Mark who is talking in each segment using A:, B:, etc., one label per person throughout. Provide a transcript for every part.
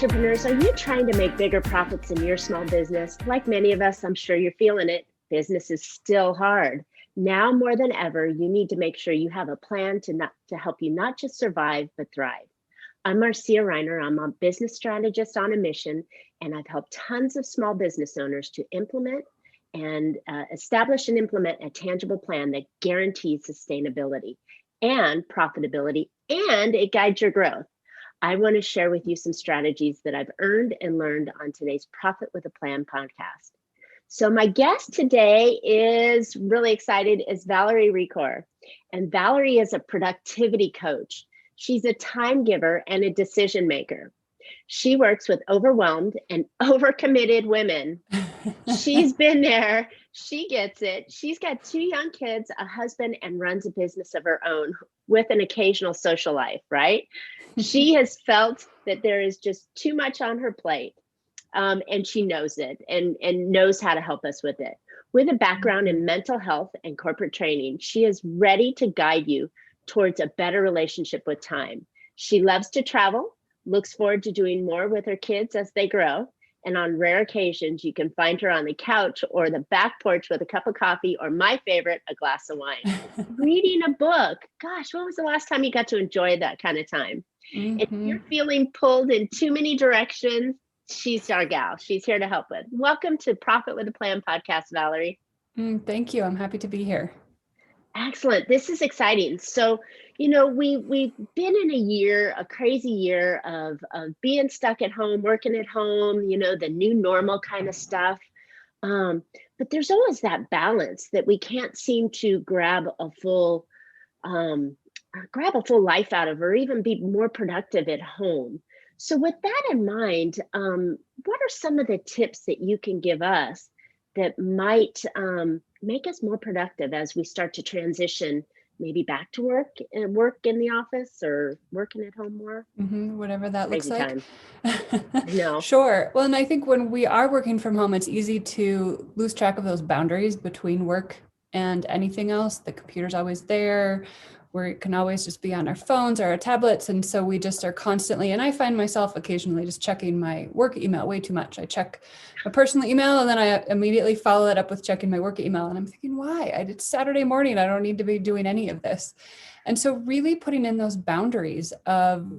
A: entrepreneurs, are you trying to make bigger profits in your small business? Like many of us, I'm sure you're feeling it. Business is still hard. Now more than ever, you need to make sure you have a plan to help you not just survive, but thrive. I'm Marcia Reiner. I'm a business strategist on a mission, and I've helped tons of small business owners to implement and establish and implement a tangible plan that guarantees sustainability and profitability, and it guides your growth. I want to share with you some strategies that I've earned and learned on today's Profit with a Plan podcast. So my guest today is really excited, is Valerie Recore. And Valerie is a productivity coach. She's a time giver and a decision maker. She works with overwhelmed and overcommitted women. She's been there. She gets it. She's got 2 young kids, a husband, and runs a business of her own with an occasional social life, right? She has felt that there is just too much on her plate. And she knows it and knows how to help us with it. With a background in mental health and corporate training, she is ready to guide you towards a better relationship with time. She loves to travel, looks forward to doing more with her kids as they grow. And on rare occasions, you can find her on the couch or the back porch with a cup of coffee, or my favorite, a glass of wine, reading a book. Gosh, when was the last time you got to enjoy that kind of time? If you're feeling pulled in too many directions, she's our gal. She's here to help with. Welcome to Profit with a Plan podcast, Valerie.
B: Thank you. I'm happy to be here.
A: Excellent. This is exciting. So, we've been in a crazy year of being stuck at home, working at home, the new normal kind of stuff. But there's always that balance that we can't seem to grab a full life out of, or even be more productive at home. So with that in mind, what are some of the tips that you can give us that might make us more productive as we start to transition maybe back to work in the office or working at home more?
B: Whatever that looks like.
A: No.
B: Sure. Well, and I think when we are working from home, it's easy to lose track of those boundaries between work and anything else. The computer's always there. We can always just be on our phones or our tablets. And so we just are constantly, and I find myself occasionally just checking my work email way too much. I check my personal email and then I immediately follow it up with checking my work email. And I'm thinking, why? It's Saturday morning. I don't need to be doing any of this. And so really putting in those boundaries of,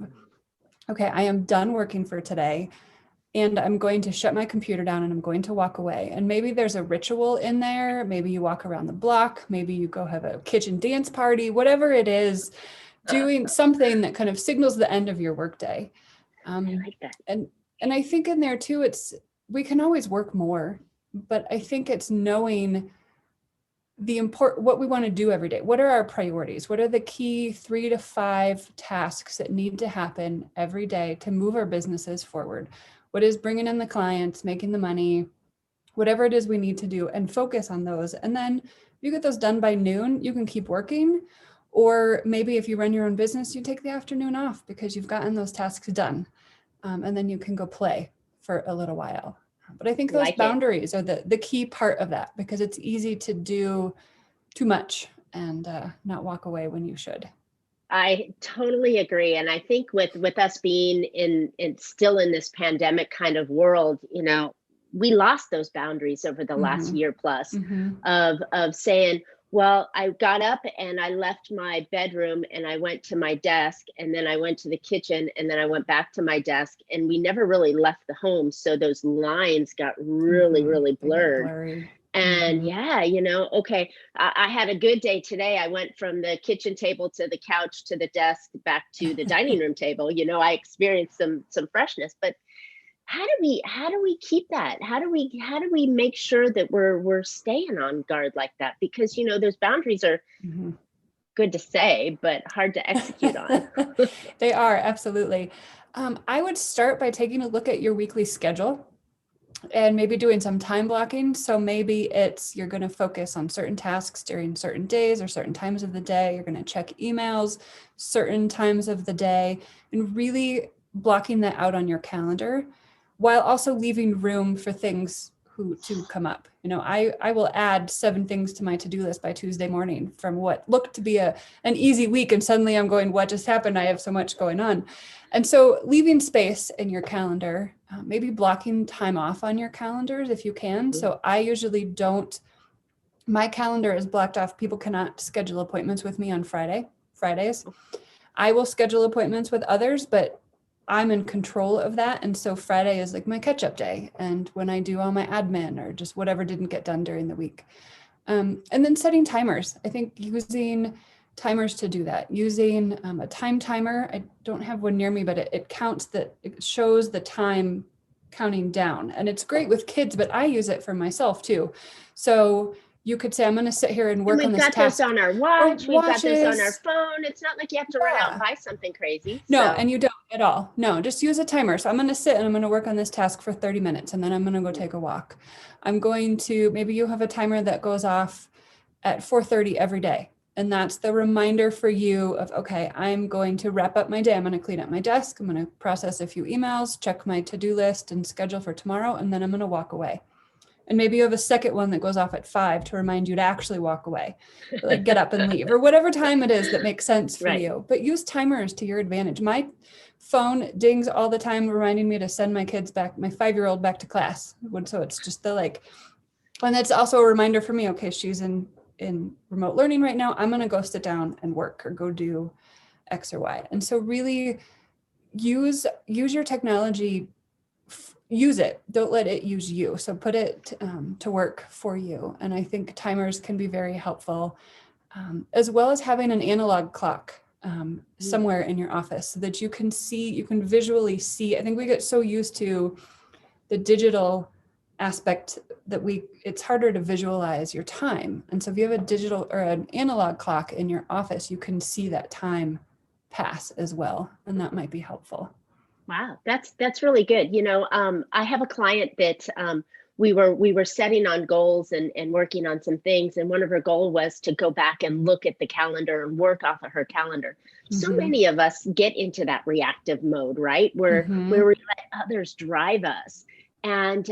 B: okay, I am done working for today. And I'm going to shut my computer down and I'm going to walk away. And maybe there's a ritual in there. Maybe you walk around the block. Maybe you go have a kitchen dance party, whatever it is, doing something that kind of signals the end of your workday.
A: I like that.
B: And I think in there too, we can always work more, but I think it's knowing what we want to do every day. What are our priorities? What are the key 3 to 5 tasks that need to happen every day to move our businesses forward? What is bringing in the clients, making the money, whatever it is we need to do, and focus on those. And then if you get those done by noon, you can keep working. Or maybe if you run your own business, you take the afternoon off because you've gotten those tasks done. And then you can go play for a little while. But I think those boundaries are the key part of that, because it's easy to do too much and not walk away when you should.
A: I totally agree. And I think with us being still in this pandemic kind of world, we lost those boundaries over the last year plus of saying, well, I got up and I left my bedroom and I went to my desk, and then I went to the kitchen, and then I went back to my desk, and we never really left the home. So those lines got really, really blurred. And okay, I had a good day today. I went from the kitchen table to the couch to the desk back to the dining room table. I experienced some freshness. But how do we keep that? How do we make sure that we're staying on guard like that? Because those boundaries are good to say, but hard to execute on.
B: They are, absolutely. I would start by taking a look at your weekly schedule and maybe doing some time blocking. So maybe you're going to focus on certain tasks during certain days or certain times of the day. You're going to check emails certain times of the day, and really blocking that out on your calendar, while also leaving room for things who to come up. I will add 7 things to my to-do list by Tuesday morning from what looked to be an easy week. And suddenly I'm going, what just happened? I have so much going on. And so leaving space in your calendar, maybe blocking time off on your calendars if you can. So I usually don't, my calendar is blocked off. People cannot schedule appointments with me on Fridays. I will schedule appointments with others, but I'm in control of that. And so Friday is like my catch-up day. And when I do all my admin or just whatever didn't get done during the week. And then setting timers. I think using timers to do that. Using a time timer. I don't have one near me, but it shows the time counting down. And it's great with kids, but I use it for myself too. So you could say, I'm going to sit here and work on this task.
A: We've got this on our watch. We've got this on our phone. It's not like you have to run out and buy something crazy.
B: No, and you don't at all. No, just use a timer. So I'm going to sit and I'm going to work on this task for 30 minutes and then I'm going to go take a walk. I'm going to, maybe you have a timer that goes off at 4:30 every day. And that's the reminder for you of, okay, I'm going to wrap up my day. I'm going to clean up my desk. I'm going to process a few emails, check my to-do list and schedule for tomorrow. And then I'm going to walk away. And maybe you have a second one that goes off at 5 to remind you to actually walk away, like get up and leave, or whatever time it is that makes sense for you. But use timers to your advantage. My phone dings all the time, reminding me to send my kids back, my 5-year-old back to class. So it's just and it's also a reminder for me, okay, she's in remote learning right now. I'm going to go sit down and work or go do X or Y. And so really use your technology. Use it. Don't let it use you. So put it to work for you. And I think timers can be very helpful, as well as having an analog clock somewhere in your office so that you can visually see. I think we get so used to the digital aspect that it's harder to visualize your time. And so if you have a digital or an analog clock in your office, you can see that time pass as well. And that might be helpful.
A: Wow, that's really good. I have a client that we were setting on goals and working on some things, and one of her goals was to go back and look at the calendar and work off of her calendar. So many of us get into that reactive mode, right? Where we let others drive us. And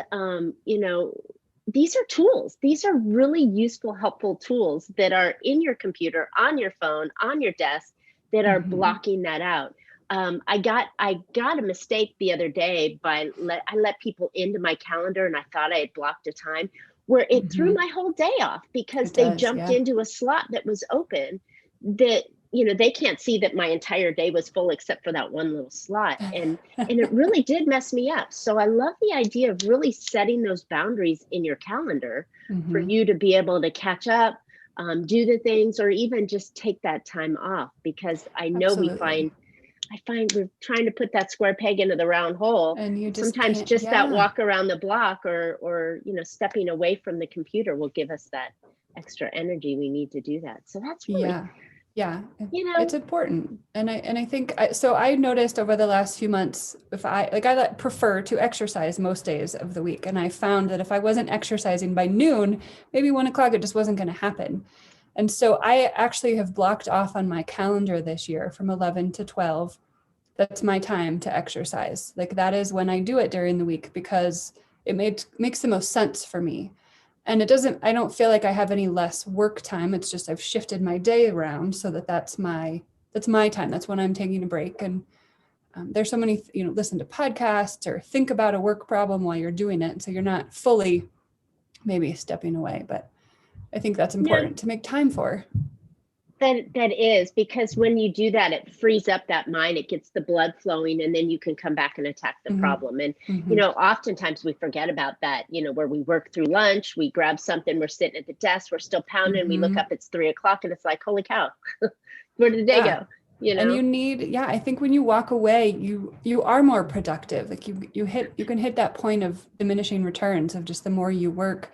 A: these are tools. These are really useful, helpful tools that are in your computer, on your phone, on your desk that are blocking that out. I got a mistake the other day I let people into my calendar and I thought I had blocked a time where it threw my whole day off because they jumped into a slot that was open that, they can't see that my entire day was full except for that one little slot. And it really did mess me up. So I love the idea of really setting those boundaries in your calendar for you to be able to catch up, do the things, or even just take that time off, because I know I find we're trying to put that square peg into the round hole. And sometimes just that walk around the block or stepping away from the computer will give us that extra energy we need to do that. So that's really,
B: it's important. And I think, so I noticed over the last few months, I prefer to exercise most days of the week. And I found that if I wasn't exercising by noon, maybe 1 o'clock, it just wasn't going to happen. And so I actually have blocked off on my calendar this year from 11 to 12. That's my time to exercise. Like that is when I do it during the week because it makes the most sense for me. And I don't feel like I have any less work time. It's just I've shifted my day around so that's my time. That's when I'm taking a break. And there's so many, listen to podcasts or think about a work problem while you're doing it. So you're not fully maybe stepping away, but I think that's important to make time for.
A: That is, because when you do that, it frees up that mind, it gets the blood flowing, and then you can come back and attack the problem. And, oftentimes we forget about that, where we work through lunch, we grab something, we're sitting at the desk, we're still pounding, we look up, it's 3 o'clock and it's like, holy cow, where did the day go?
B: And you need, I think when you walk away, you are more productive. Like you can hit that point of diminishing returns of just the more you work,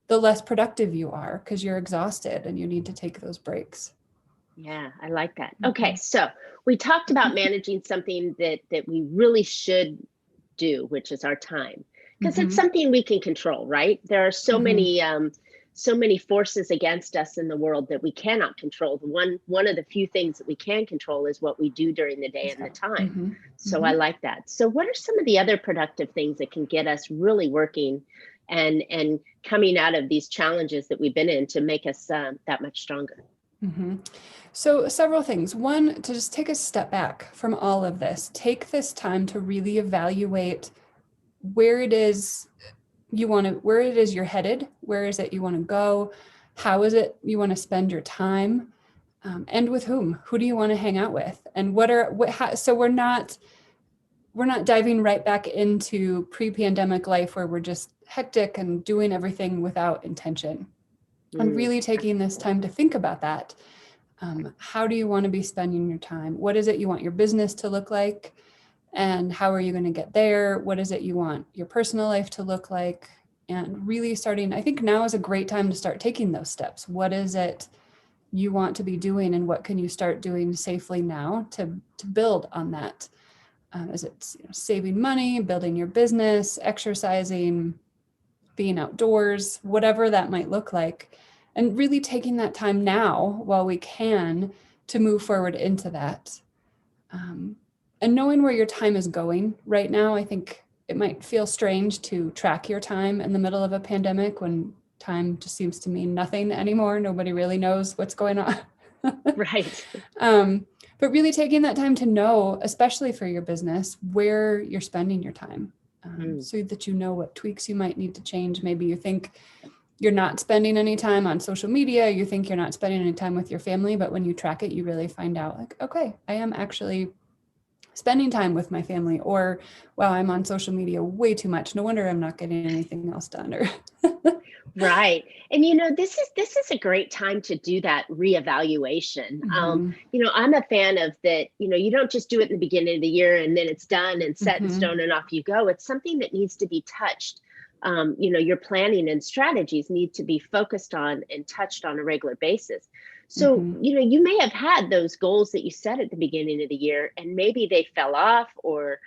B: the less productive you are because you're exhausted and you need to take those breaks.
A: Yeah, I like that. Okay, so we talked about managing something that we really should do, which is our time, because it's something we can control, right? There are so many so many forces against us in the world that we cannot control. One of the few things that we can control is what we do during the day and the time.
B: Mm-hmm.
A: So
B: Mm-hmm.
A: I like that. So what are some of the other productive things that can get us really working and coming out of these challenges that we've been in to make us that much stronger?
B: Mm-hmm. So several things. One, to just take a step back from all of this. Take this time to really evaluate where it is where it is you're headed, where is it you want to go, how is it you want to spend your time, and with whom. Who do you want to hang out with, and so we're not diving right back into pre-pandemic life where we're just hectic and doing everything without intention. And really taking this time to think about that. How do you want to be spending your time? What is it you want your business to look like? And how are you going to get there? What is it you want your personal life to look like? And really starting, I think now is a great time to start taking those steps. What is it you want to be doing, and what can you start doing safely now to build on that? Is it saving money, building your business, exercising, being outdoors, whatever that might look like? And really taking that time now while we can to move forward into that. And knowing where your time is going right now. I think it might feel strange to track your time in the middle of a pandemic when time just seems to mean nothing anymore. Nobody really knows what's going on.
A: Right.
B: But really taking that time to know, especially for your business, where you're spending your time, so that you know what tweaks you might need to change. Maybe you think you're not spending any time on social media, you think you're not spending any time with your family, but when you track it, you really find out like, okay, I am actually spending time with my family, or, wow, I'm on social media way too much. No wonder I'm not getting anything else done. Or
A: Right. And this is a great time to do that reevaluation. I'm a fan of that, you don't just do it in the beginning of the year and then it's done and set in stone and off you go. It's something that needs to be touched. Your planning and strategies need to be focused on and touched on a regular basis. So, you may have had those goals that you set at the beginning of the year, and maybe they fell off, or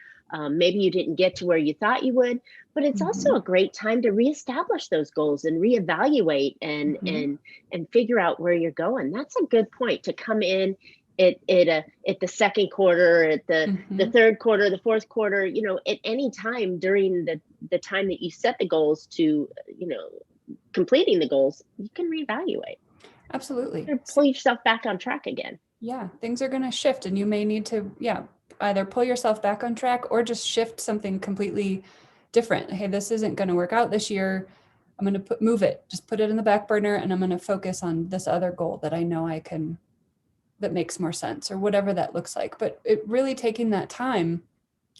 A: maybe you didn't get to where you thought you would. But it's also a great time to reestablish those goals and reevaluate and figure out where you're going. That's a good point to come in at the second quarter, at the third quarter, the fourth quarter, at any time during the time that you set the goals to, completing the goals, you can reevaluate.
B: Absolutely.
A: Pull yourself back on track again.
B: Yeah, things are going to shift, and you may need to, either pull yourself back on track or just shift something completely different. Hey, this isn't going to work out this year. I'm going to move it, just put it in the back burner, and I'm going to focus on this other goal that I know that makes more sense, or whatever that looks like. But it really taking that time,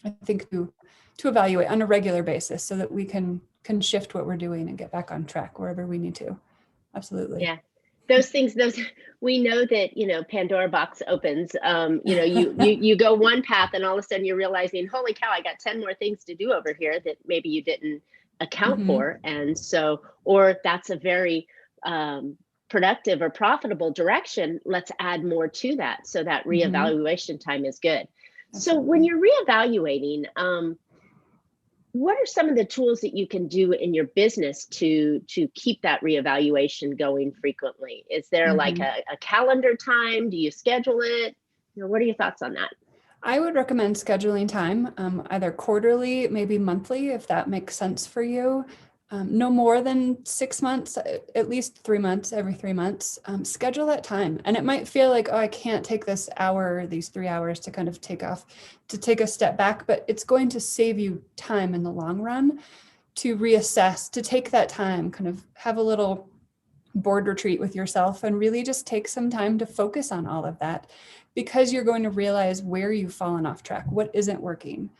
B: I think, to evaluate on a regular basis so that we can shift what we're doing and get back on track wherever we need to. Absolutely.
A: Yeah. Those we know that, Pandora box opens, you go one path and all of a sudden you're realizing, holy cow, I got 10 more things to do over here that maybe you didn't account for. And so, or that's a very productive or profitable direction. Let's add more to that. So that reevaluation time is good. Absolutely. So when you're reevaluating, what are some of the tools that you can do in your business to keep that reevaluation going frequently? Is there like a calendar time? Do you schedule it? What are your thoughts on that?
B: I would recommend scheduling time, either quarterly, maybe monthly, if that makes sense for you. No more than 6 months, at least 3 months, every 3 months. Schedule that time. And it might feel like, oh, I can't take this hour, these 3 hours to kind of take a step back, but it's going to save you time in the long run to reassess, to take that time, kind of have a little board retreat with yourself and really just take some time to focus on all of that, because you're going to realize where you've fallen off track, what isn't working.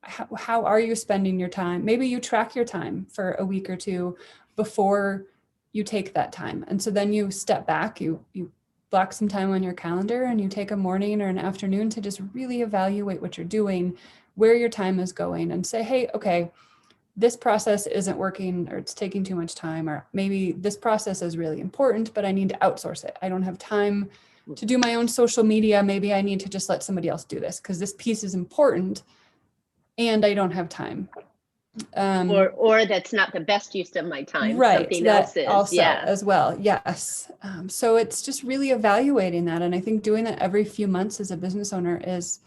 B: How are you spending your time? Maybe you track your time for a week or two before you take that time. And so then you step back, you block some time on your calendar, and you take a morning or an afternoon to just really evaluate what you're doing, where your time is going, and say, hey, okay, this process isn't working, or it's taking too much time, or maybe this process is really important, but I need to outsource it. I don't have time to do my own social media. Maybe I need to just let somebody else do this because this piece is important and I don't have time.
A: Or that's not the best use of my time.
B: Right.
A: Something
B: That
A: else is.
B: also
A: Yeah.
B: as well. Yes. So it's just really evaluating that. And I think doing that every few months as a business owner is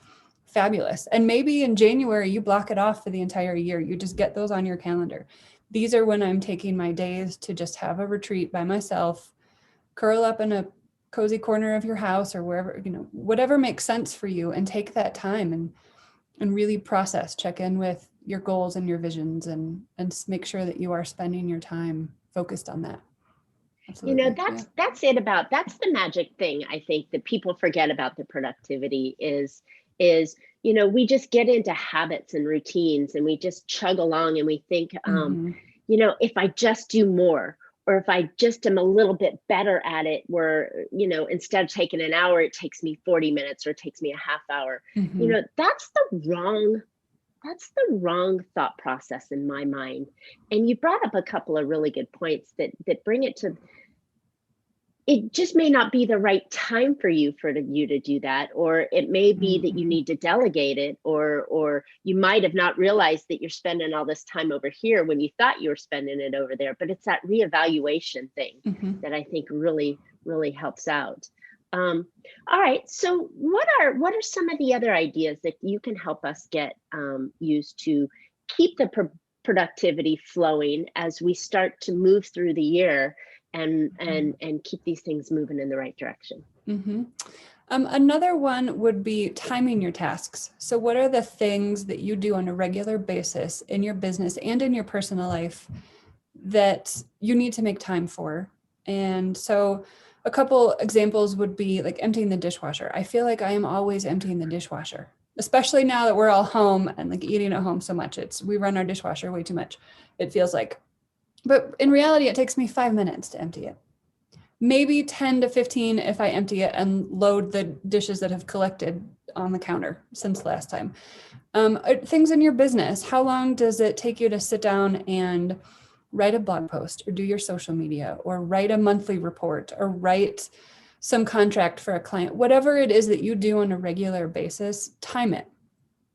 B: fabulous. And maybe in January, you block it off for the entire year. You just get those on your calendar. These are when I'm taking my days to just have a retreat by myself, curl up in a cozy corner of your house or wherever, whatever makes sense for you, and take that time and really process, check in with your goals and your visions, and make sure that you are spending your time focused on that. Absolutely.
A: That's the magic thing, I think, that people forget about the productivity is, we just get into habits and routines and we just chug along and we think, if I just do more, or if I just am a little bit better at it, where, instead of taking an hour, it takes me 40 minutes or it takes me a half hour. That's the wrong thought process in my mind. And you brought up a couple of really good points that bring it to, it just may not be the right time for you to do that, or it may be that you need to delegate it, or you might have not realized that you're spending all this time over here when you thought you were spending it over there. But it's that reevaluation thing that I think really, really helps out. All right. So what are some of the other ideas that you can help us get used to keep the productivity flowing as we start to move through the year and keep these things moving in the right direction?
B: Another one would be timing your tasks. So what are the things that you do on a regular basis in your business and in your personal life that you need to make time for? And so a couple examples would be like emptying the dishwasher. I feel like I am always emptying the dishwasher, especially now that we're all home and like eating at home so much. We run our dishwasher way too much, it feels like. But in reality, it takes me 5 minutes to empty it. Maybe 10 to 15 if I empty it and load the dishes that have collected on the counter since last time. Things in your business. How long does it take you to sit down and write a blog post or do your social media or write a monthly report or write some contract for a client? Whatever it is that you do on a regular basis, time it.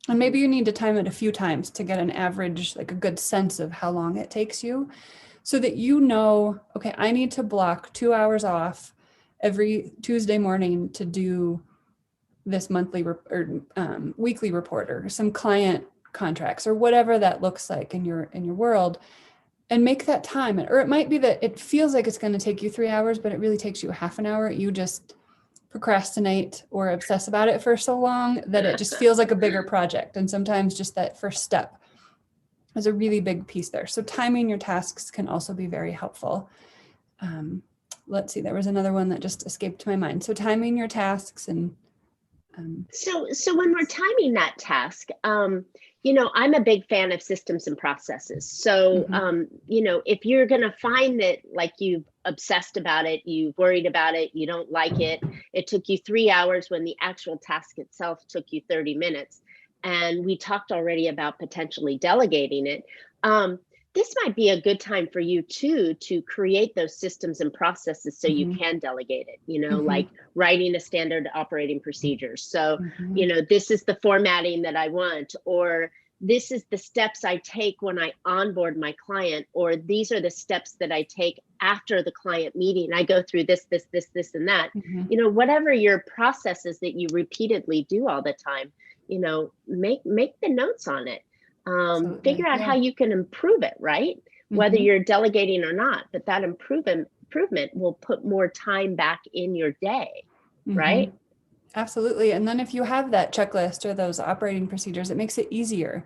B: And maybe you need to time it a few times to get an average, like a good sense of how long it takes you, so that okay, I need to block 2 hours off every Tuesday morning to do this monthly or weekly report or some client contracts or whatever that looks like in your world, and make that time. Or it might be that it feels like it's going to take you 3 hours, but it really takes you half an hour. You just procrastinate or obsess about it for so long that it just feels like a bigger project. And sometimes just that first step is a really big piece there. So timing your tasks can also be very helpful. Let's see, there was another one that just escaped my mind. So timing your tasks and
A: So when we're timing that task, I'm a big fan of systems and processes. So, if you're going to find that like you've obsessed about it, you've worried about it, you don't like it, it took you 3 hours when the actual task itself took you 30 minutes. And we talked already about potentially delegating it. This might be a good time for you too, to create those systems and processes so you can delegate it, like writing a standard operating procedure. So, this is the formatting that I want, or this is the steps I take when I onboard my client, or these are the steps that I take after the client meeting. I go through this, and that, whatever your processes that you repeatedly do all the time, make the notes on it. Figure out how you can improve it, right? Whether you're delegating or not, but that improvement will put more time back in your day, right?
B: Absolutely. And then if you have that checklist or those operating procedures, it makes it easier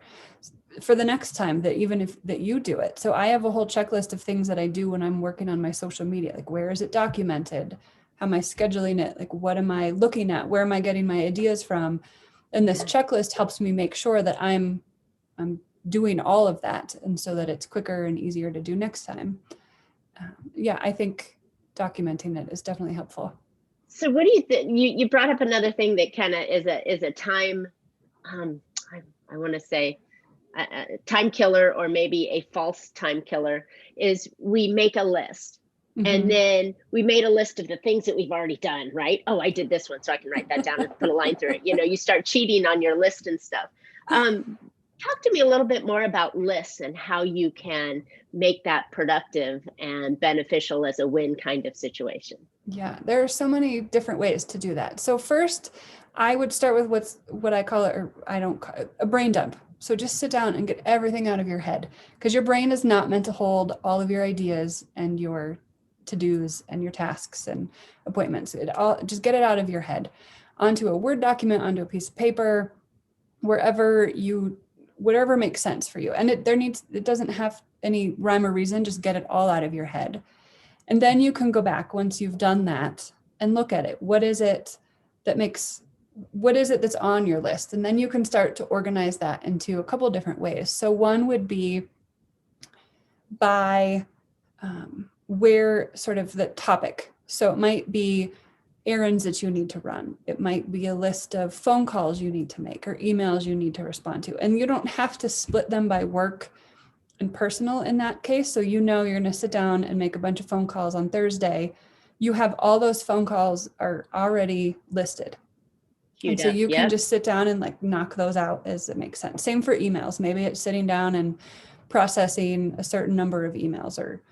B: for the next time that that you do it. So I have a whole checklist of things that I do when I'm working on my social media, like where is it documented? How am I scheduling it? Like, what am I looking at? Where am I getting my ideas from? And this checklist helps me make sure that I'm doing all of that, and so that it's quicker and easier to do next time. I think documenting it is definitely helpful.
A: So what do you think? You brought up another thing that kind of is a time, I want to say a time killer, or maybe a false time killer, is we make a list. And then we made a list of the things that we've already done, right? Oh, I did this one, so I can write that down and put a line through it. You start cheating on your list and stuff. Talk to me a little bit more about lists and how you can make that productive and beneficial as a win kind of situation.
B: Yeah, there are so many different ways to do that. So first, I would start with what I call it, or I don't call it, a brain dump. So just sit down and get everything out of your head, because your brain is not meant to hold all of your ideas and your to-dos and your tasks and appointments. It all, just get it out of your head onto a Word document, onto a piece of paper, whatever makes sense for you. And it doesn't have any rhyme or reason, just get it all out of your head. And then you can go back once you've done that and look at it. What is it that's on your list? And then you can start to organize that into a couple of different ways. So one would be by where sort of the topic. So it might be errands that you need to run. It might be a list of phone calls you need to make or emails you need to respond to. And you don't have to split them by work and personal in that case. So you're going to sit down and make a bunch of phone calls on Thursday. You have all those phone calls are already listed. And so you can just sit down and like knock those out as it makes sense. Same for emails. Maybe it's sitting down and processing a certain number of emails or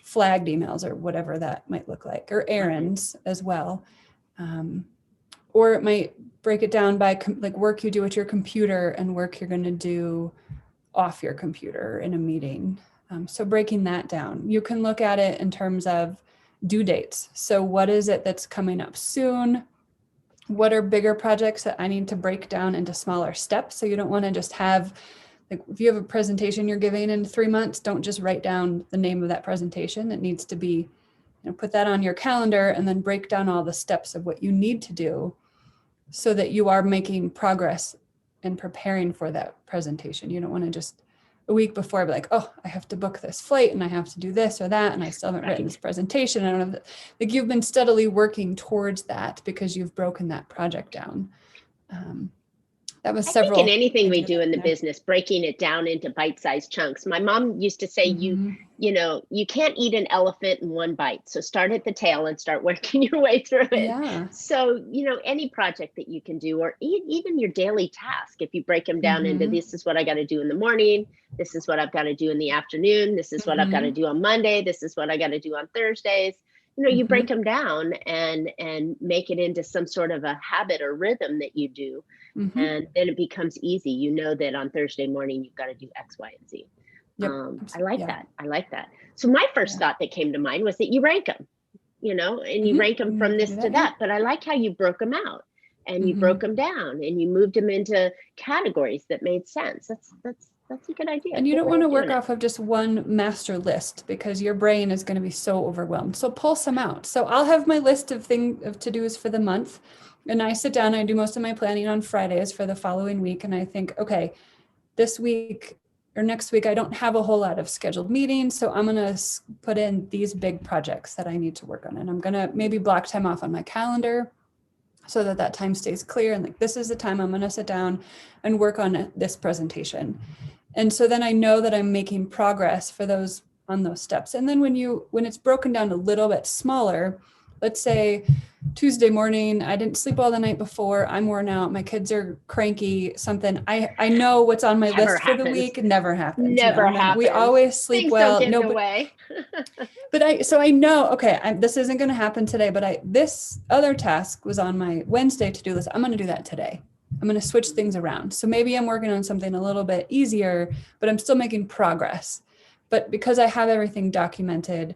B: flagged emails or whatever that might look like, or errands as well. Or it might break it down by like work you do at your computer and work you're going to do off your computer in a meeting. So breaking that down, you can look at it in terms of due dates. So what is it that's coming up soon? What are bigger projects that I need to break down into smaller steps? So you don't want to just have, like, if you have a presentation you're giving in 3 months, don't just write down the name of that presentation. It needs to be, put that on your calendar and then break down all the steps of what you need to do so that you are making progress and preparing for that presentation. You don't want to just a week before be like, oh, I have to book this flight and I have to do this or that, and I still haven't written this presentation. I don't have like you've been steadily working towards that because you've broken that project down. That was several.
A: I think in anything we do in the business, breaking it down into bite-sized chunks. My mom used to say, you can't eat an elephant in one bite. So start at the tail and start working your way through it. Yeah. So, any project that you can do, or even your daily task, if you break them down into this is what I got to do in the morning, this is what I've got to do in the afternoon, this is what I've got to do on Monday, this is what I got to do on Thursdays. You break them down and make it into some sort of a habit or rhythm that you do. And then it becomes easy. You know that on Thursday morning, you've got to do X, Y, and Z. Yep. I like that. I like that. So my first thought that came to mind was that you rank them, and you rank them from this to that. But I like how you broke them out and you broke them down and you moved them into categories that made sense. That's a good idea.
B: And you don't want to work off of just one master list because your brain is going to be so overwhelmed. So pull some out. So I'll have my list of to-dos for the month. And I sit down, I do most of my planning on Fridays for the following week. And I think, okay, this week or next week, I don't have a whole lot of scheduled meetings. So I'm going to put in these big projects that I need to work on. And I'm going to maybe block time off on my calendar so that time stays clear. And like, this is the time I'm going to sit down and work on this presentation. And so then I know that I'm making progress on those steps. And then when it's broken down a little bit smaller, let's say Tuesday morning, I didn't sleep all the night before, I'm worn out, my kids are cranky, something. I know what's on my list for the week. It never happens.
A: Never happens.
B: We always sleep well.
A: Things don't get in the way.
B: But I know, okay, this isn't going to happen today, but this other task was on my Wednesday to-do list. I'm going to do that today. I'm going to switch things around. So maybe I'm working on something a little bit easier, but I'm still making progress. But because I have everything documented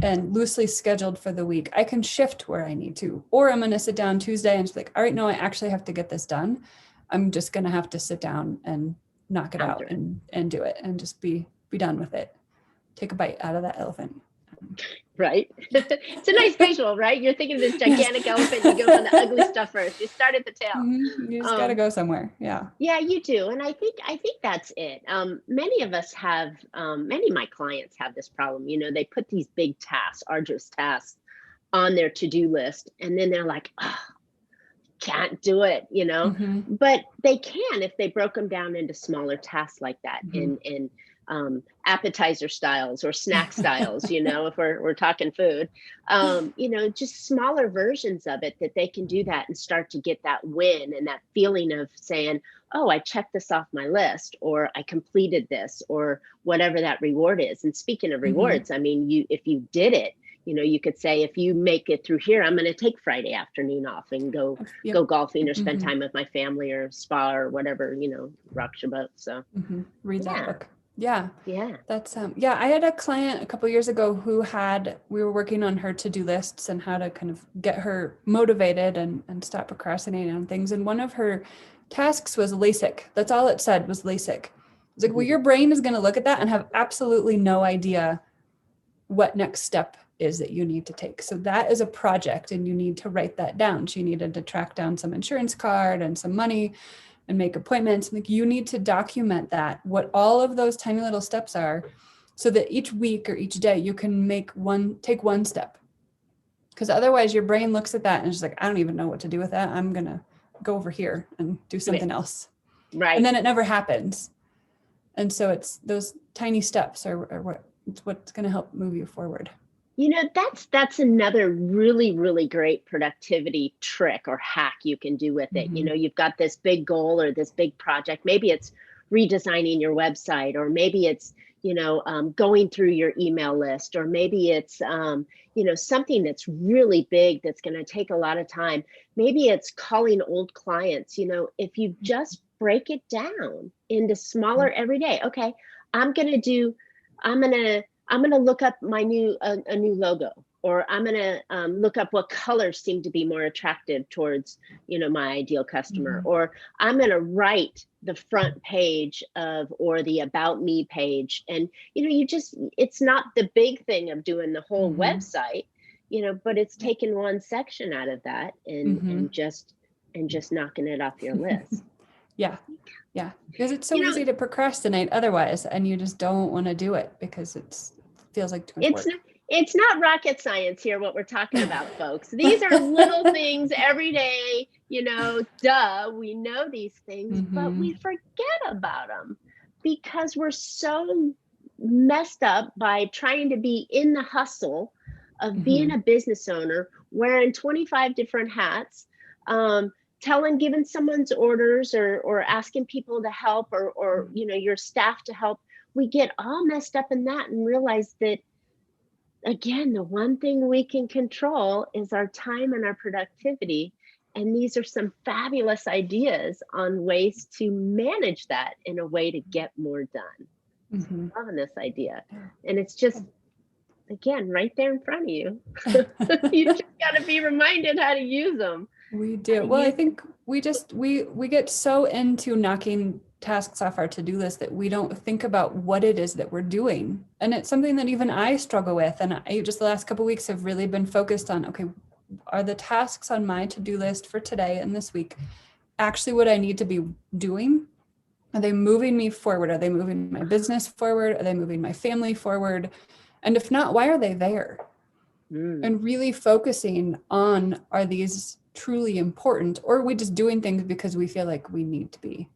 B: and loosely scheduled for the week, I can shift where I need to. Or I'm going to sit down Tuesday and just like, all right, no, I actually have to get this done. I'm just going to have to sit down and knock it out and do it and just be done with it. Take a bite out of that elephant.
A: Right. It's a nice visual, right? You're thinking of this gigantic elephant. You go for the ugly stuff first. You start at the tail.
B: You just got to go somewhere. Yeah.
A: Yeah, you do. And I think that's it. Many of us have, many of my clients have this problem. They put these big tasks, arduous tasks on their to-do list. And then they're like, oh, can't do it, but they can if they broke them down into smaller tasks like that. And appetizer styles or snack styles, if we're talking food, just smaller versions of it that they can do that and start to get that win and that feeling of saying, oh, I checked this off my list, or I completed this, or whatever that reward is. And speaking of rewards, I mean, if you did it, you could say, if you make it through here, I'm going to take Friday afternoon off and go golfing or spend time with my family or spa or whatever, rocks your boat. So
B: read that book. Yeah.
A: Yeah.
B: That's, I had a client a couple of years ago who we were working on her to-do lists and how to kind of get her motivated and stop procrastinating on things. And one of her tasks was LASIK. That's all it said was LASIK. It's like, well, your brain is going to look at that and have absolutely no idea what next step is that you need to take. So that is a project and you need to write that down. She needed to track down some insurance card and some money and make appointments. Like, you need to document that, what all of those tiny little steps are, so that each week or each day you can take one step. Because otherwise your brain looks at that and is like, I don't even know what to do with that. I'm going to go over here and do something else.
A: Right.
B: And then it never happens. And so it's those tiny steps are what's going to help move you forward.
A: That's another really, really great productivity trick or hack you can do with it. You've got this big goal or this big project. Maybe it's redesigning your website, or maybe it's, going through your email list, or maybe it's, something that's really big that's going to take a lot of time. Maybe it's calling old clients. If you just break it down into smaller every day. Okay, I'm going to look up a new logo, or I'm going to look up what colors seem to be more attractive towards, my ideal customer, or I'm going to write the front page or the about me page. And, it's not the big thing of doing the whole website, but it's taking one section out of that and just knocking it off your list.
B: Yeah. Because it's so easy to procrastinate otherwise, and you just don't want to do it because it feels like too much work.
A: It's not rocket science here, what we're talking about, folks. These are little things every day, we know these things, but we forget about them because we're so messed up by trying to be in the hustle of being a business owner, wearing 25 different hats, giving someone's orders or asking people to help or your staff to help. We get all messed up in that and realize that, again, the one thing we can control is our time and our productivity. And these are some fabulous ideas on ways to manage that in a way to get more done. So I'm loving this idea. And it's just, again, right there in front of you. You just got to be reminded how to use them.
B: We do. Well, I think we get so into knocking tasks off our to-do list that we don't think about what it is that we're doing. And it's something that even I struggle with. And I just the last couple of weeks have really been focused on, okay, are the tasks on my to-do list for today and this week actually what I need to be doing? Are they moving me forward? Are they moving my business forward? Are they moving my family forward? And if not, why are they there? And really focusing on, are these truly important, or are we just doing things because we feel like we need to be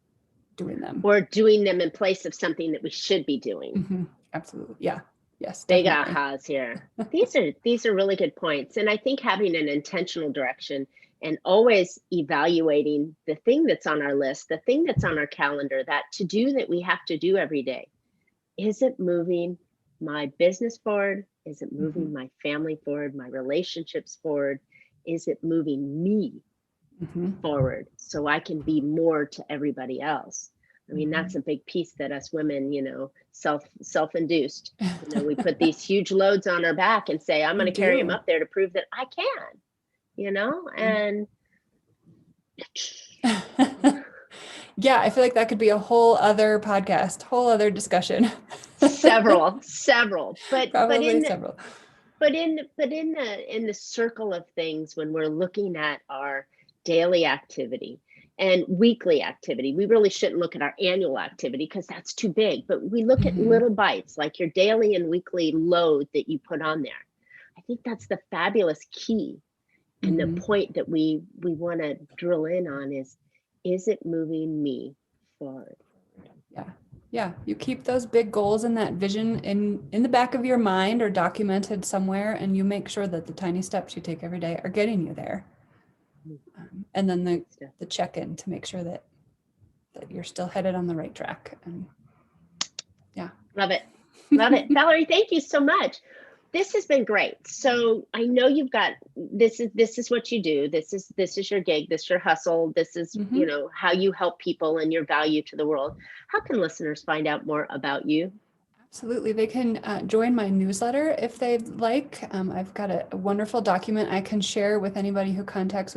B: doing them,
A: or doing them in place of something that we should be doing?
B: Absolutely. Yeah. Yes.
A: Big ahas here. These are really good points. And I think having an intentional direction and always evaluating the thing that's on our list, the thing that's on our calendar, that to do that we have to do every day. Is it moving my business forward? Is it moving my family forward, my relationships forward? Is it moving me forward so I can be more to everybody else? I mean, that's a big piece that us women, self-induced, we put these huge loads on our back and say, I'm going to carry them up there to prove that I can, and
B: yeah, I feel like that could be a whole other podcast, whole other discussion.
A: several, but
B: several.
A: But in the circle of things, when we're looking at our daily activity and weekly activity, we really shouldn't look at our annual activity because that's too big. But we look at little bites, like your daily and weekly load that you put on there. I think that's the fabulous key. And the point that we want to drill in on is it moving me forward?
B: Yeah, you keep those big goals and that vision in the back of your mind or documented somewhere, and you make sure that the tiny steps you take every day are getting you there. And then the check-in to make sure that you're still headed on the right track. And yeah.
A: Love it. Love it. Valerie, thank you so much. This has been great. So I know you've got, this is what you do. This is your gig. This is your hustle. This is, you know, how you help people and your value to the world. How can listeners find out more about you?
B: Absolutely. They can join my newsletter if they'd like. I've got a wonderful document I can share with anybody who contacts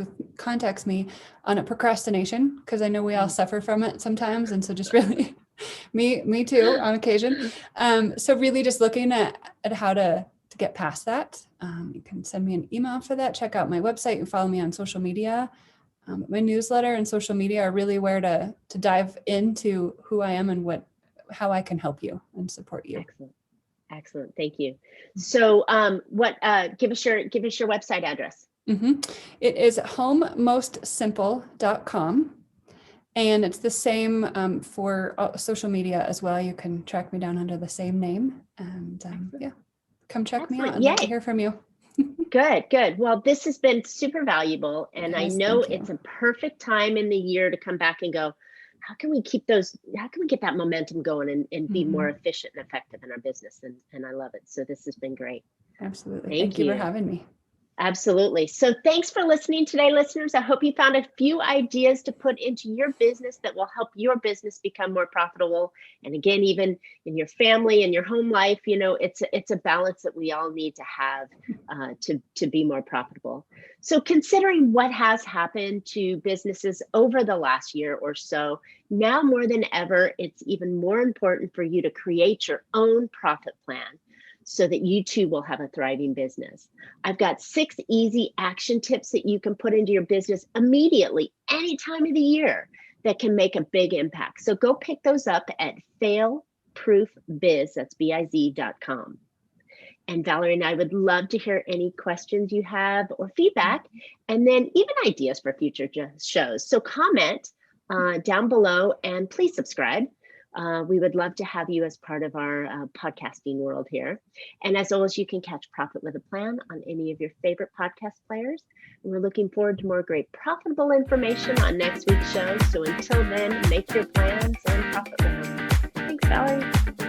B: me on a procrastination, because I know we all suffer from it sometimes. And so just really me too on occasion. So really just looking at how to get past that. You can send me an email for that. Check out my website and follow me on social media. My newsletter and social media are really where to dive into who I am and how I can help you and support you.
A: Excellent. Thank you. So give us your website address.
B: It is homemostsimple.com. And it's the same for social media as well. You can track me down under the same name. And come check me out. I'd love to hear from you.
A: Good. Well, this has been super valuable. And I know it's a perfect time in the year to come back and go, how can we get that momentum going and be more efficient and effective in our business? And I love it. So this has been great.
B: Absolutely. Thank you for having me.
A: Absolutely. So thanks for listening today, listeners. I hope you found a few ideas to put into your business that will help your business become more profitable. And again, even in your family and your home life, you know, it's a balance that we all need to have to be more profitable. So considering what has happened to businesses over the last year or so, now more than ever, it's even more important for you to create your own profit plan, so that you too will have a thriving business. I've got 6 easy action tips that you can put into your business immediately, any time of the year, that can make a big impact. So go pick those up at failproofbiz, that's biz.com. And Valerie and I would love to hear any questions you have or feedback, and then even ideas for future shows. So comment down below and please subscribe. We would love to have you as part of our podcasting world here. And as always, you can catch Profit with a Plan on any of your favorite podcast players. And we're looking forward to more great profitable information on next week's show. So until then, make your plans and profit with them. Thanks, Valerie.